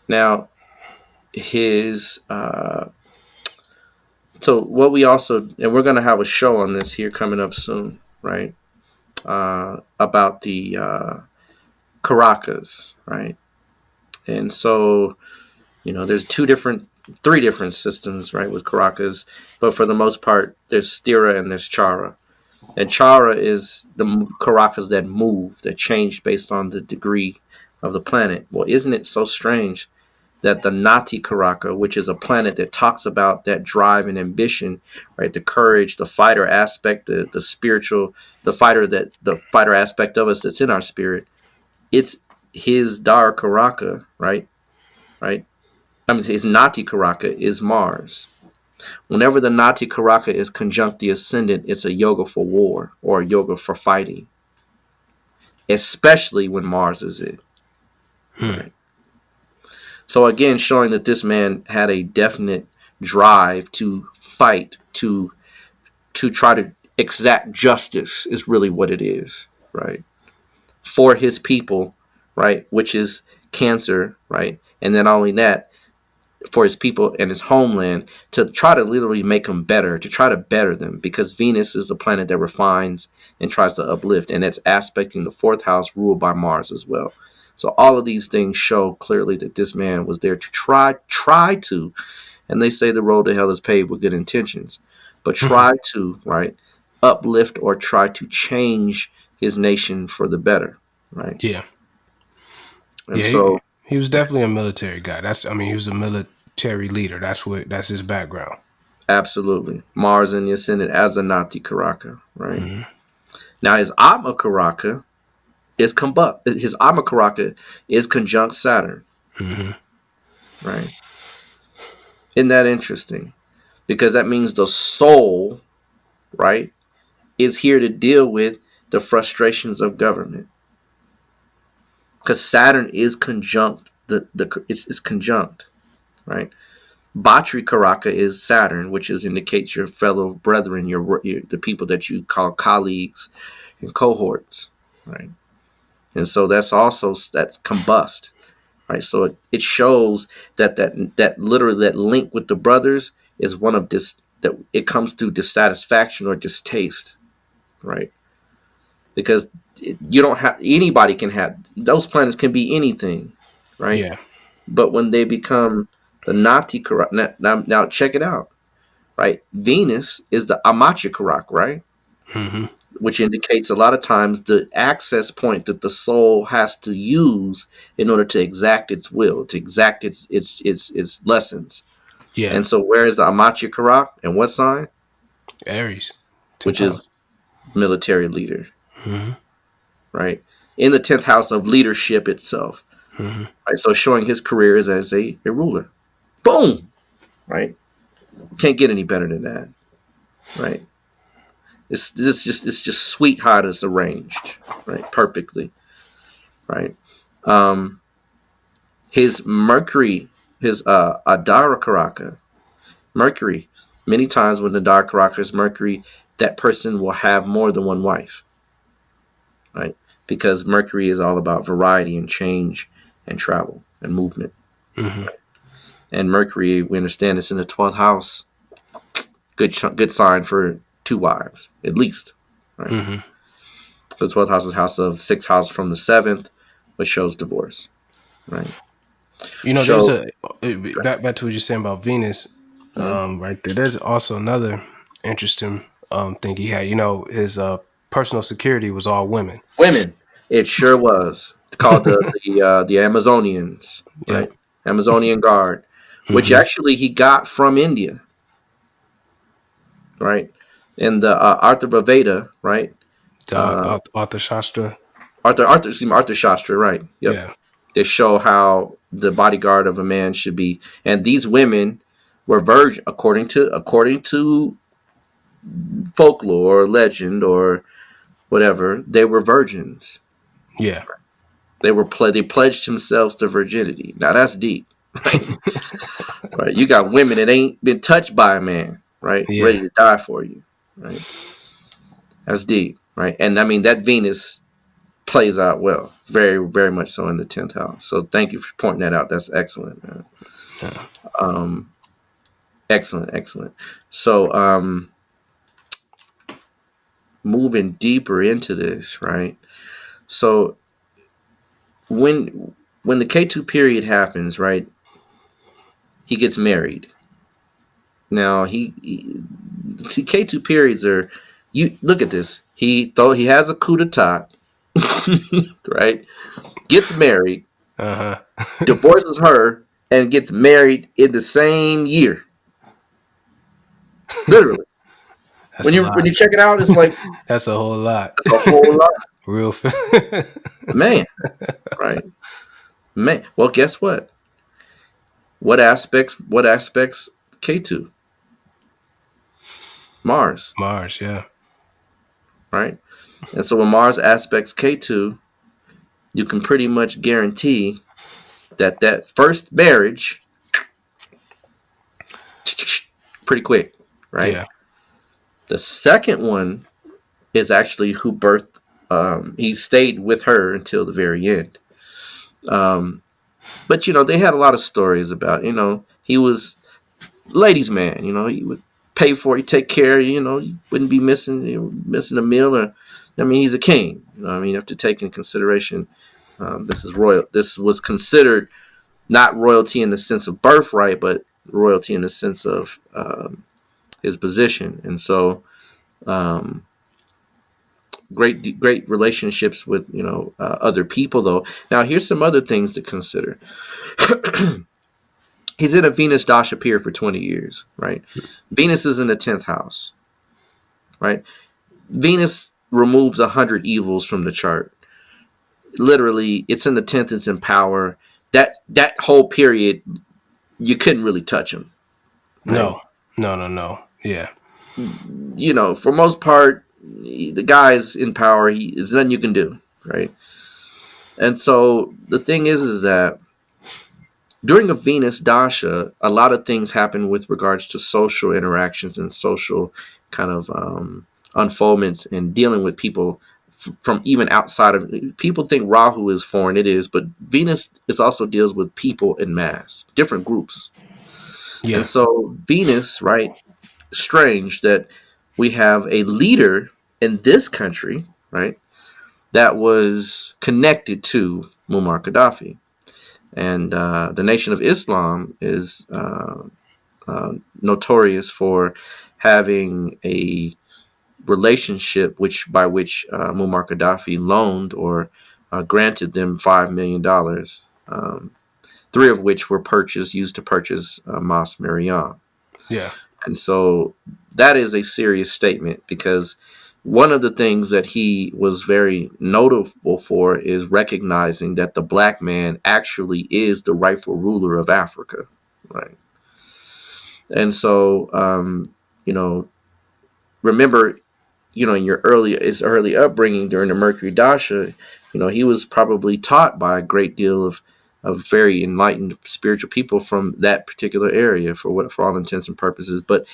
Now, his so what we also, and we're going to have a show on this here coming up soon, right? About the Caracas, right? And so, there's three different systems, right, with Caracas, but for the most part, there's Stira and there's Chara. And Chara is the Caracas that move, that change based on the degree of the planet. Well, isn't it so strange that the Nati Karaka, which is a planet that talks about that drive and ambition, right, the courage, the fighter aspect, the spiritual, the fighter aspect of us that's in our spirit, it's his Dar Karaka, right? Right? I mean, his Nati Karaka is Mars. Whenever the Nati Karaka is conjunct the ascendant, it's a yoga for war or a yoga for fighting, especially when Mars is it. Right? So again, showing that this man had a definite drive to fight, to try to exact justice is really what it is, right? For his people, right? Which is Cancer, right? And then not only that, for his people and his homeland, to try to literally make them better, to try to better them, because Venus is the planet that refines and tries to uplift, and it's aspecting the fourth house ruled by Mars as well. So all of these things show clearly that this man was there to try to, and they say the road to hell is paved with good intentions, but try to, right, uplift or try to change his nation for the better, right? Yeah. And yeah, so he was definitely a military guy. He was a military leader. That's his background. absolutely, Mars in the ascendant as the Nati Karaka, right? Mm-hmm. Now his Atma Karaka is his Atma Karaka is conjunct Saturn, Mm-hmm. right? Isn't that interesting? Because that means the soul, right, is here to deal with the frustrations of government. Because Saturn is conjunct, it's conjunct, right? Bhatri Karaka is Saturn, which indicates your fellow brethren, the people that you call colleagues and cohorts, right? And so that's combust, right? So it shows that literally that link with the brothers is one of that it comes through dissatisfaction or distaste, right? Because you don't have, anybody can have, those planets can be anything, right? Yeah. But when they become the Nati Karak, now check it out, right? Venus is the Amacha Karak, right? Mm-hmm. Which indicates a lot of times the access point that the soul has to use in order to exact its will, to exact its lessons. Yeah. And so where is the Amacha Karak and what sign? Aries, 10th Which is house. military leader, Mm-hmm. right? In the 10th house of leadership itself. Mm-hmm. Right? So showing his career as a ruler. Boom! Right? Can't get any better than that. Right? It's just sweet how it's arranged, right? Perfectly. Right? His Mercury, his Adara Karaka, Mercury, many times when the Adara Karaka is Mercury, that person will have more than one wife. Right? Because Mercury is all about variety and change and travel and movement. Mm-hmm. Right? And Mercury, we understand, it's in the 12th house. Good sign for two wives, at least. Right? Mm-hmm. The 12th house is house of 6th house from the 7th, which shows divorce. Right? There's back to what you're saying about Venus, right there. There's also another interesting thing he had. His personal security was all women. Women. It sure was. It's called the Amazonians, right? Yep. Amazonian Guard, which Mm-hmm. actually he got from India, right? In the Arthur Veda, right? Arthur Shastra. Arthur Shastra, right? Yep. Yeah. They show how the bodyguard of a man should be, and these women were virgin according to folklore or legend or whatever. They were virgins. Yeah. They pledged themselves to virginity. Now that's deep, right? Right. You got women that ain't been touched by a man, right? Yeah. Ready to die for you, right? That's deep, right? And I mean that Venus plays out well, very, very much so in the 10th house. So thank you for pointing that out. That's excellent, man. Yeah. Excellent. So moving deeper into this, right? So when the K2 period happens, right, he gets married. Now he see K2 periods are, you look at this. He has a coup d'etat, right? Gets married, divorces her, and gets married in the same year. Literally. That's a lot. When you check it out, it's like That's a whole lot. that's a whole lot. Real Man, right? Man. Well, guess what? What aspects K2? Mars. Mars, yeah. Right? And so when Mars aspects K2, you can pretty much guarantee that first marriage pretty quick, right? Yeah. The second one is actually who birthed. He stayed with her until the very end. But they had a lot of stories about he was ladies' man. He would pay for it, take care. You wouldn't be missing a meal. Or I mean, he's a king. I mean, you have to take in consideration. This is royal. This was considered not royalty in the sense of birthright, but royalty in the sense of his position. And so, great relationships with other people. Though now, here's some other things to consider. He's in a Venus Dasha period for 20 years, right? Venus is in the 10th house, right? Venus removes 100 evils from the chart. Literally, it's in the 10th, it's in power. That whole period, you couldn't really touch him. Right? No. Yeah. For most part, the guy's in power. There's nothing you can do, right? And so the thing is that during a Venus Dasha, a lot of things happen with regards to social interactions and social kind of unfoldments and dealing with people from even outside of. People think Rahu is foreign. It is, but Venus also deals with people in mass, different groups. Yeah. And so Venus, right? Strange that we have a leader in this country, right, that was connected to Muammar Gaddafi. And the Nation of Islam is notorious for having a relationship by which Muammar Gaddafi loaned or granted them $5 million, three of which were used to purchase Mas Mariam. Yeah. And so that is a serious statement, because one of the things that he was very notable for is recognizing that the black man actually is the rightful ruler of Africa, right? And so, remember, in his early upbringing during the Mercury Dasha, he was probably taught by a great deal of very enlightened spiritual people from that particular area for all intents and purposes. But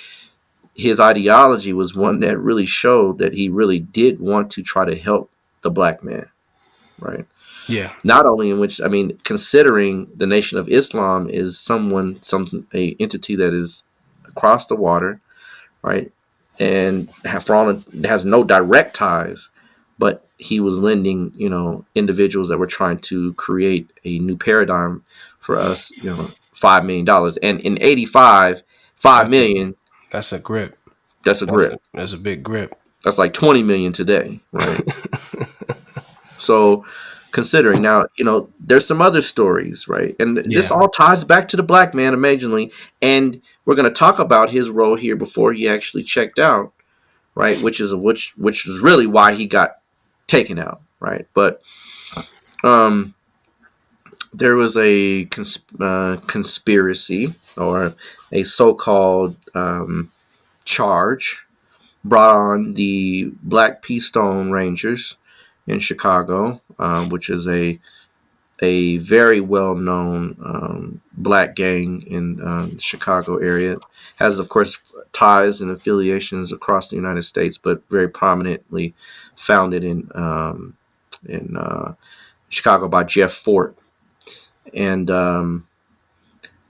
his ideology was one that really showed that he really did want to try to help the black man, right? Yeah. Not only in which, I mean, considering the Nation of Islam is a entity that is across the water, right? And has no direct ties, but he was lending, individuals that were trying to create a new paradigm for us, $5 million. And in 85, $5 million. That's a grip. That's a grip. That's a big grip. That's like 20 million today, right? So considering now, there's some other stories, right? And this all ties back to the black man amazingly. And we're going to talk about his role here before he actually checked out, right? Which is really why he got taken out, right? But there was a conspiracy or a so-called charge brought on the Black Pea Stone Rangers in Chicago, which is a very well-known black gang in the Chicago area. Has, of course, ties and affiliations across the United States, but very prominently founded in in Chicago by Jeff Fort. And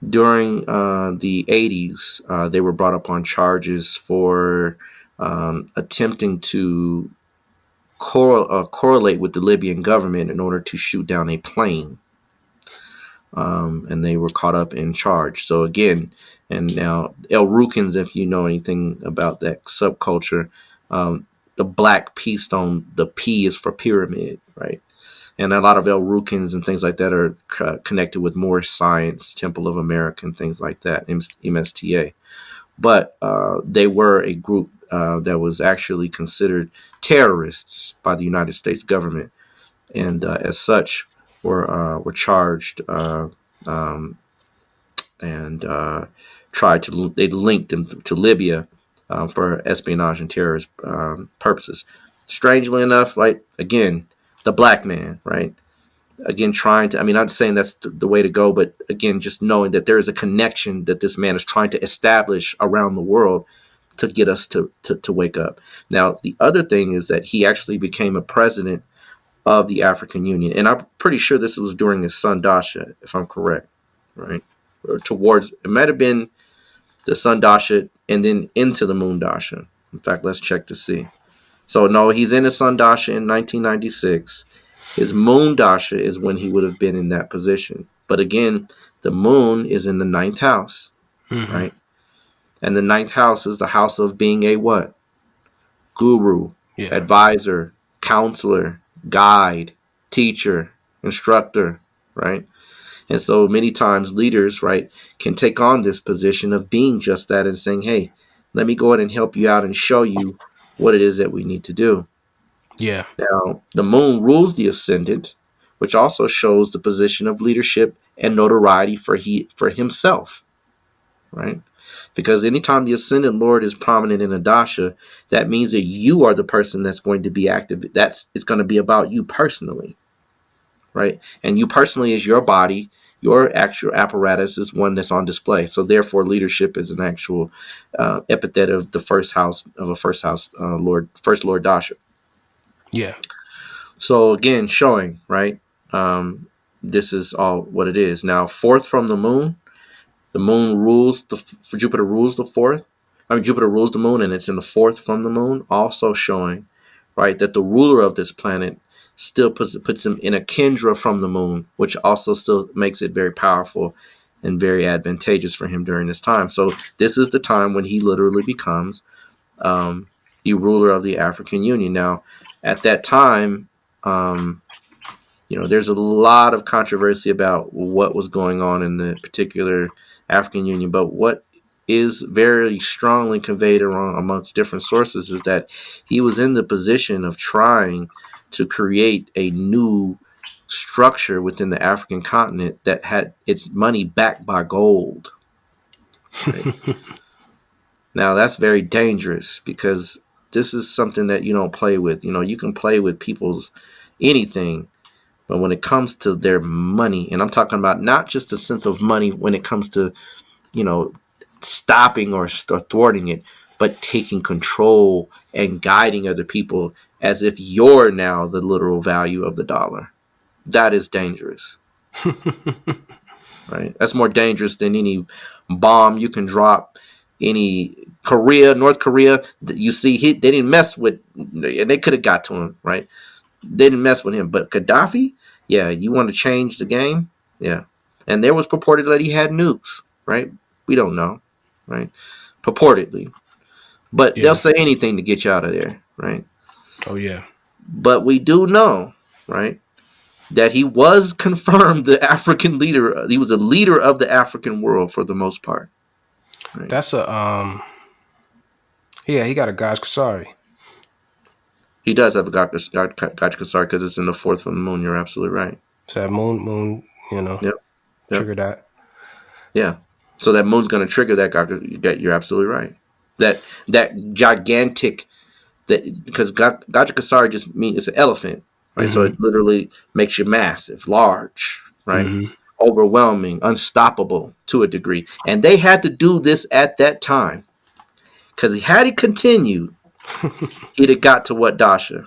during the 80s, they were brought up on charges for attempting to correlate with the Libyan government in order to shoot down a plane. And they were caught up in charge. So again, and now El Rukins, if you know anything about that subculture, the black P stone, the P is for pyramid, right? And a lot of El Rukins and things like that are connected with Moorish Science, Temple of America, and things like that, MSTA. But they were a group that was actually considered terrorists by the United States government, and as such were charged and tried to. They linked them to Libya for espionage and terrorist purposes. Strangely enough, like again, the black man, right? Again, trying to. I mean, I'm not saying that's the way to go, but again, just knowing that there is a connection that this man is trying to establish around the world to get us to wake up. Now, the other thing is that he actually became a president of the African Union, and I'm pretty sure this was during his son Dasha, if I'm correct, right? Or towards, it might have been the sun Dasha and then into the moon Dasha. In fact, let's check to see. So no, he's in his sun Dasha in 1996. His moon Dasha is when he would have been in that position. But again, the moon is in the 9th house, right? And the 9th house is the house of being a what? Guru, advisor, counselor, guide, teacher, instructor, right? And so many times leaders, right, can take on this position of being just that and saying, hey, let me go ahead and help you out and show you what it is that we need to do. Yeah. Now, the moon rules the ascendant, which also shows the position of leadership and notoriety for himself, right? Because anytime the ascendant lord is prominent in a dasha, that means that you are the person that's going to be active. It's going to be about you personally, right? And you personally is your body. Your actual apparatus is one that's on display. So therefore, leadership is an actual epithet of the first house lord, first lord dasha. Yeah. So again, showing, right? This is all what it is. Now, fourth from the moon rules for Jupiter rules the fourth. I mean, Jupiter rules the moon, and it's in the fourth from the moon, also showing, right, that the ruler of this planet still puts him in a Kendra from the moon, which also still makes it very powerful and very advantageous for him during this time. So this is the time when he literally becomes the ruler of the African Union. Now, at that time, there's a lot of controversy about what was going on in the particular African Union, but what is very strongly conveyed around amongst different sources is that he was in the position of trying to create a new structure within the African continent that had its money backed by gold. Right? Now, that's very dangerous because this is something that you don't play with. You can play with people's anything, but when it comes to their money, and I'm talking about not just the sense of money when it comes to, stopping or thwarting it, but taking control and guiding other people as if you're now the literal value of the dollar. That is dangerous. Right? That's more dangerous than any bomb you can drop. Any North Korea, you see, they didn't mess with, and they could have got to him, right? They didn't mess with him. But Gaddafi, yeah, you want to change the game? Yeah. And there was purported that he had nukes, right? We don't know, right? Purportedly. But they'll say anything to get you out of there, right? Oh, yeah. But we do know, right, that he was confirmed the African leader. He was a leader of the African world for the most part. Right? That's a, he got a Gaj Kasari. He does have a Gaj Kasari because it's in the fourth from the moon. You're absolutely right. So that moon, Yep. Trigger that. Yeah. So that moon's going to trigger that. You're absolutely right. That gigantic, because Gaj Kasari just means it's an elephant, right? Mm-hmm. So it literally makes you massive, large, right? Mm-hmm. Overwhelming, unstoppable to a degree. And they had to do this at that time because had he continued, he'd have got to what Dasha?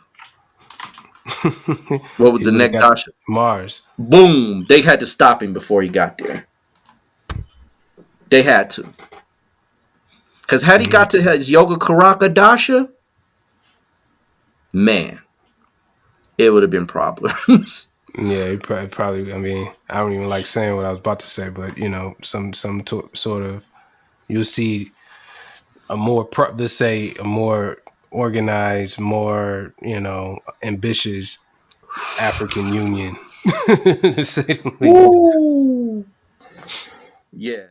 What was He the would have next got dasha? Mars. Boom! They had to stop him before he got there. They had to, because had he got to his Yoga Karaka dasha, man, it would have been problems. Yeah, he probably. I mean, I don't even like saying what I was about to say, but you know, some sort of, you'll see a more, let's say, a more organized, more, you know, ambitious African Union, to say the least. Woo! Yeah.